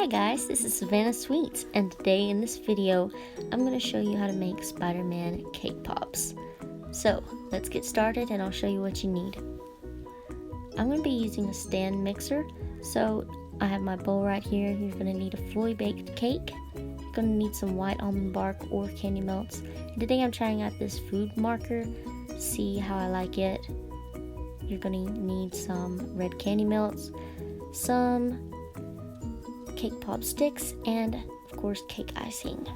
Hi guys, this is Savannah Sweets, and today in this video, I'm going to show you how to make Spider-Man cake pops. So, let's get started and I'll show you what you need. I'm going to be using a stand mixer, so I have my bowl right here. You're going to need a fully baked cake. You're going to need some white almond bark or candy melts. And today I'm trying out this food marker to see how I like it. You're going to need some red candy melts, some cake pop sticks, and of course cake icing.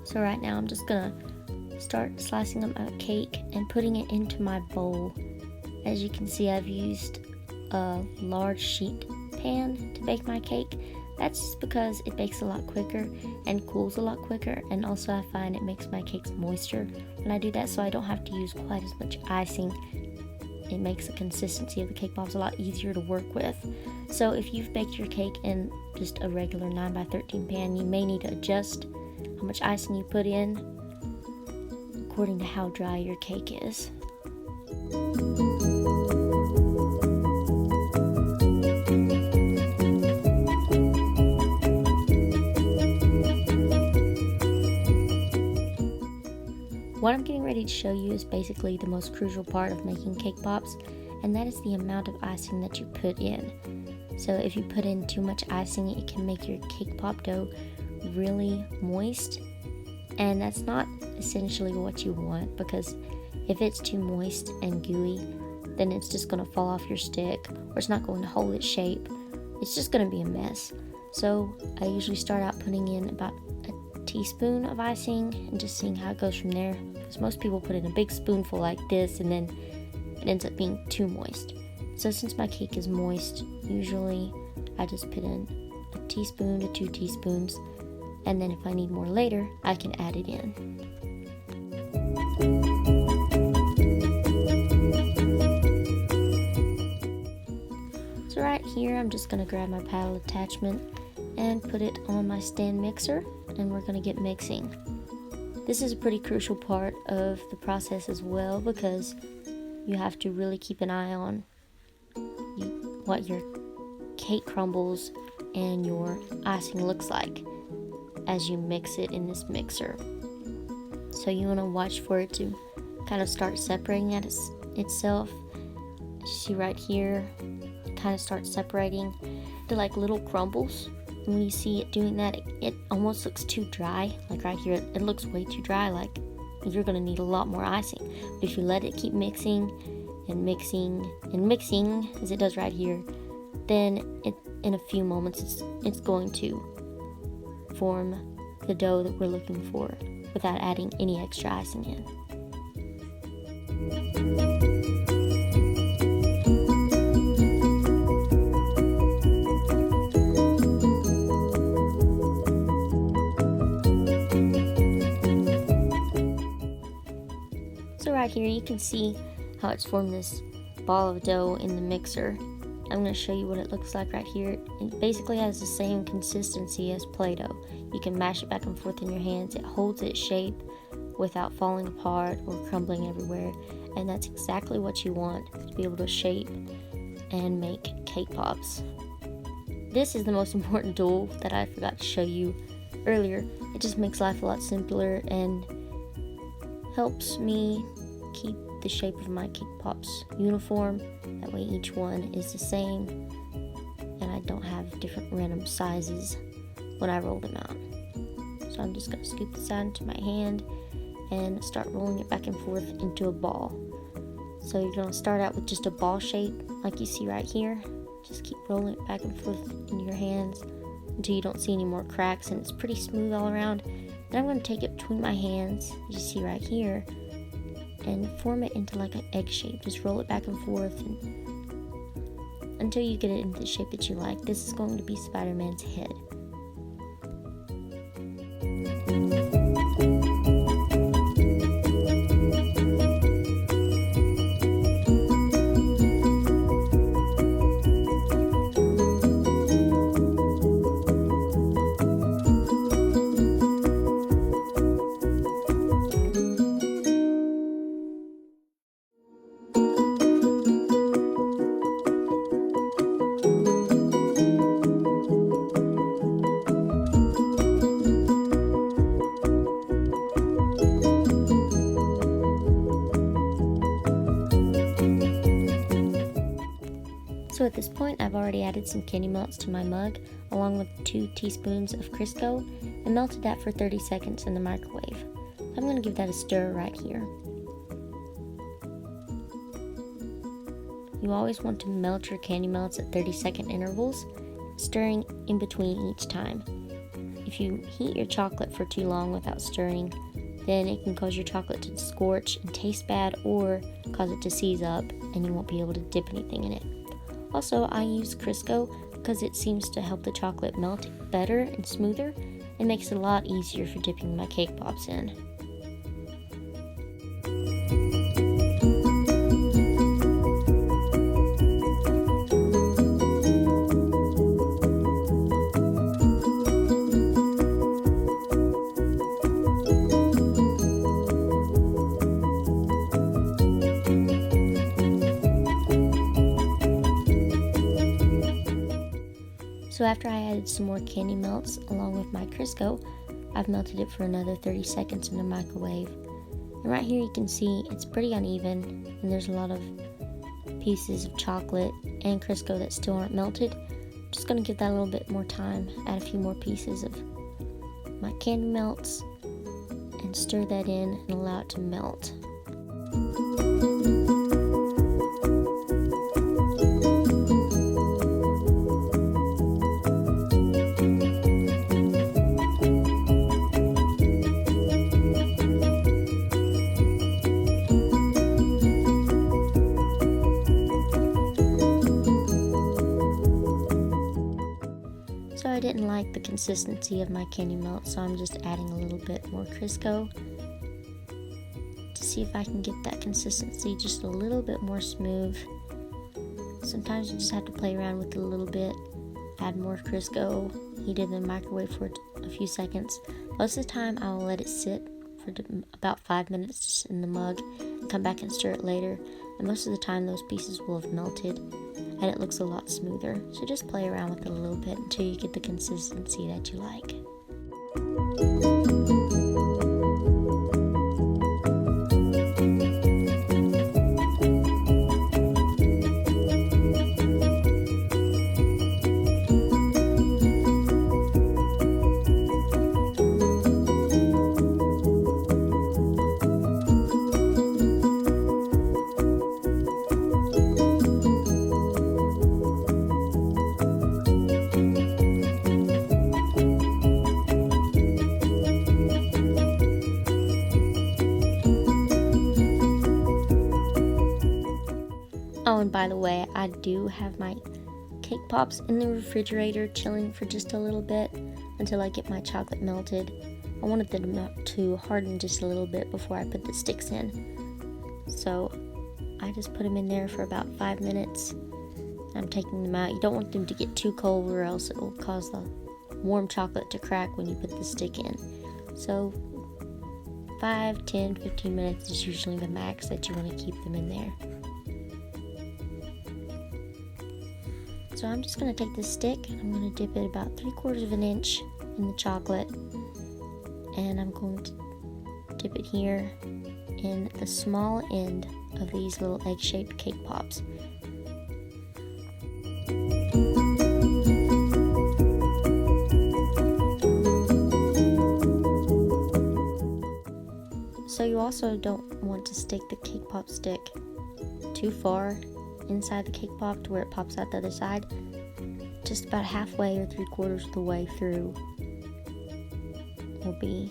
So right now I'm just gonna start slicing up my cake and putting it into my bowl. As you can see, I've used a large sheet pan to bake my cake. That's just because it bakes a lot quicker and cools a lot quicker, and also I find it makes my cakes moister when I do that, so I don't have to use quite as much icing. It makes the consistency of the cake pops a lot easier to work with. So if you've baked your cake in just a regular 9x13 pan, you may need to adjust how much icing you put in according to how dry your cake is. What I'm getting ready to show you is basically the most crucial part of making cake pops, and that is the amount of icing that you put in. So if you put in too much icing, it can make your cake pop dough really moist, and that's not essentially what you want, because if it's too moist and gooey, then it's just going to fall off your stick, or it's not going to hold its shape. It's just going to be a mess. So I usually start out putting in about a teaspoon of icing and just seeing how it goes from there, because most people put in a big spoonful like this and then it ends up being too moist. So since my cake is moist, usually I just put in a teaspoon to 2 teaspoons, and then if I need more later, I can add it in. So right here, I'm just going to grab my paddle attachment and put it on my stand mixer, and we're going to get mixing. This is a pretty crucial part of the process as well, because you have to really keep an eye on what your cake crumbles and your icing looks like as you mix it in this mixer. So you want to watch for it to kind of start separating itself. As you see right here, it kind of starts separating to like little crumbles. And when you see it doing that, it almost looks too dry. Like right here, it looks way too dry, like you're going to need a lot more icing. But if you let it keep mixing and mixing and mixing, as it does right here, then in a few moments it's going to form the dough that we're looking for without adding any extra icing in. So right here you can see how it's formed this ball of dough in the mixer. I'm going to show you what it looks like right here. It basically has the same consistency as Play-Doh. You can mash it back and forth in your hands. It holds its shape without falling apart or crumbling everywhere, and that's exactly what you want, to be able to shape and make cake pops. This is the most important tool that I forgot to show you earlier. It just makes life a lot simpler and helps me keep the shape of my cake pops uniform. That way each one is the same and I don't have different random sizes when I roll them out. So I'm just going to scoop this out into my hand and start rolling it back and forth into a ball. So you're going to start out with just a ball shape like you see right here. Just keep rolling it back and forth in your hands until you don't see any more cracks and it's pretty smooth all around. Then I'm going to take it between my hands, as you see right here, and form it into like an egg shape. Just roll it back and forth until you get it into the shape that you like. This is going to be Spider-Man's head. this point, I've already added some candy melts to my mug, along with 2 teaspoons of Crisco, and melted that for 30 seconds in the microwave. I'm going to give that a stir right here. You always want to melt your candy melts at 30-second intervals, stirring in between each time. If you heat your chocolate for too long without stirring, then it can cause your chocolate to scorch and taste bad, or cause it to seize up and you won't be able to dip anything in it. Also, I use Crisco because it seems to help the chocolate melt better and smoother, and makes it a lot easier for dipping my cake pops in. So after I added some more candy melts along with my Crisco, I've melted it for another 30 seconds in the microwave. And right here you can see it's pretty uneven, and there's a lot of pieces of chocolate and Crisco that still aren't melted. I'm just going to give that a little bit more time, add a few more pieces of my candy melts, and stir that in and allow it to melt. So I didn't like the consistency of my candy melt, so I'm just adding a little bit more Crisco to see if I can get that consistency just a little bit more smooth. Sometimes you just have to play around with it a little bit, add more Crisco, heat it in the microwave for a few seconds. Most of the time I will let it sit for about 5 minutes just in the mug and come back and stir it later, and most of the time those pieces will have melted and it looks a lot smoother. So just play around with it a little bit until you get the consistency that you like. Oh, and by the way, I do have my cake pops in the refrigerator chilling for just a little bit until I get my chocolate melted. I wanted them to harden just a little bit before I put the sticks in. So I just put them in there for about 5 minutes. I'm taking them out. You don't want them to get too cold, or else it will cause the warm chocolate to crack when you put the stick in. So 5, 10, 15 minutes is usually the max that you want to keep them in there. So I'm just going to take this stick and I'm going to dip it about 3/4 of an inch in the chocolate, and I'm going to dip it here in the small end of these little egg-shaped cake pops. So you also don't want to stick the cake pop stick too far inside the cake pop to where it pops out the other side. Just about halfway or 3/4 of the way through will be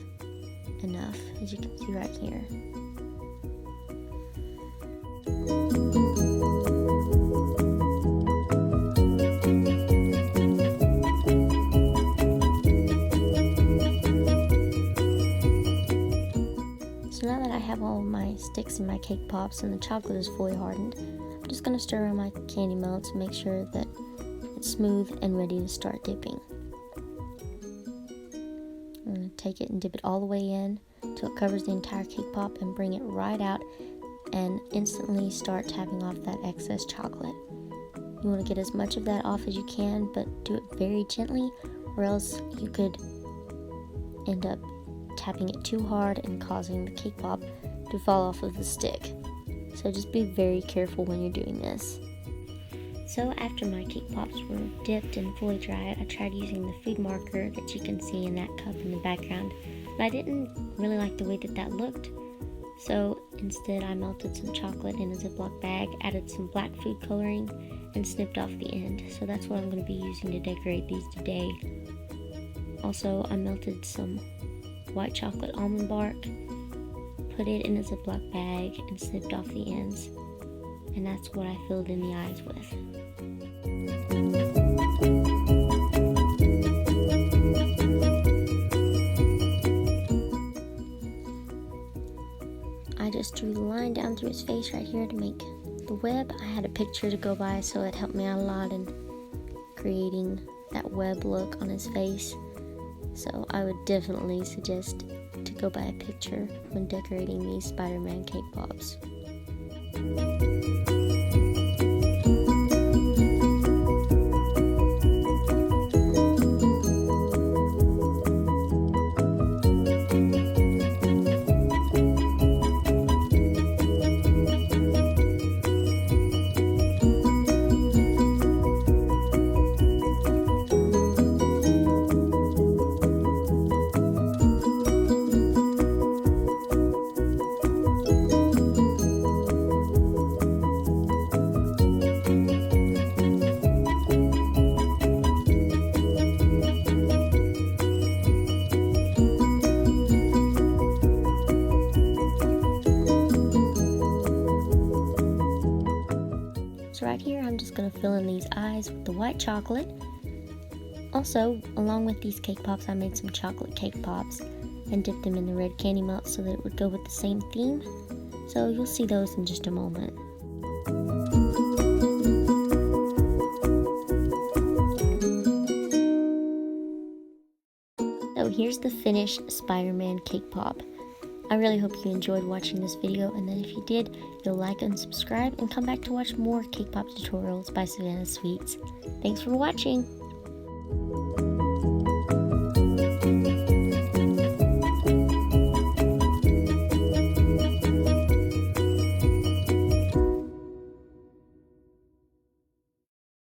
enough, as you can see right here. So now that I have all of my sticks and my cake pops and the chocolate is fully hardened, I'm just going to stir on my candy melt to make sure that it's smooth and ready to start dipping. I'm going to take it and dip it all the way in until it covers the entire cake pop, and bring it right out and instantly start tapping off that excess chocolate. You want to get as much of that off as you can, but do it very gently, or else you could end up tapping it too hard and causing the cake pop to fall off of the stick. So just be very careful when you're doing this. So after my cake pops were dipped and fully dried, I tried using the food marker that you can see in that cup in the background, but I didn't really like the way that looked. So instead I melted some chocolate in a Ziploc bag, added some black food coloring, and snipped off the end. So that's what I'm going to be using to decorate these today. Also, I melted some white chocolate almond bark, put it in a Ziploc bag, and snipped off the ends. And that's what I filled in the eyes with. I just drew the line down through his face right here to make the web. I had a picture to go by, so it helped me out a lot in creating that web look on his face. So I would definitely suggest to go by a picture when decorating these Spider-Man cake pops. So right here, I'm just going to fill in these eyes with the white chocolate. Also, along with these cake pops, I made some chocolate cake pops and dipped them in the red candy melt so that it would go with the same theme. So you'll see those in just a moment. So here's the finished Spider-Man cake pop. I really hope you enjoyed watching this video, and that if you did, you'll like and subscribe and come back to watch more cake pop tutorials by Savannah Sweets. Thanks for watching!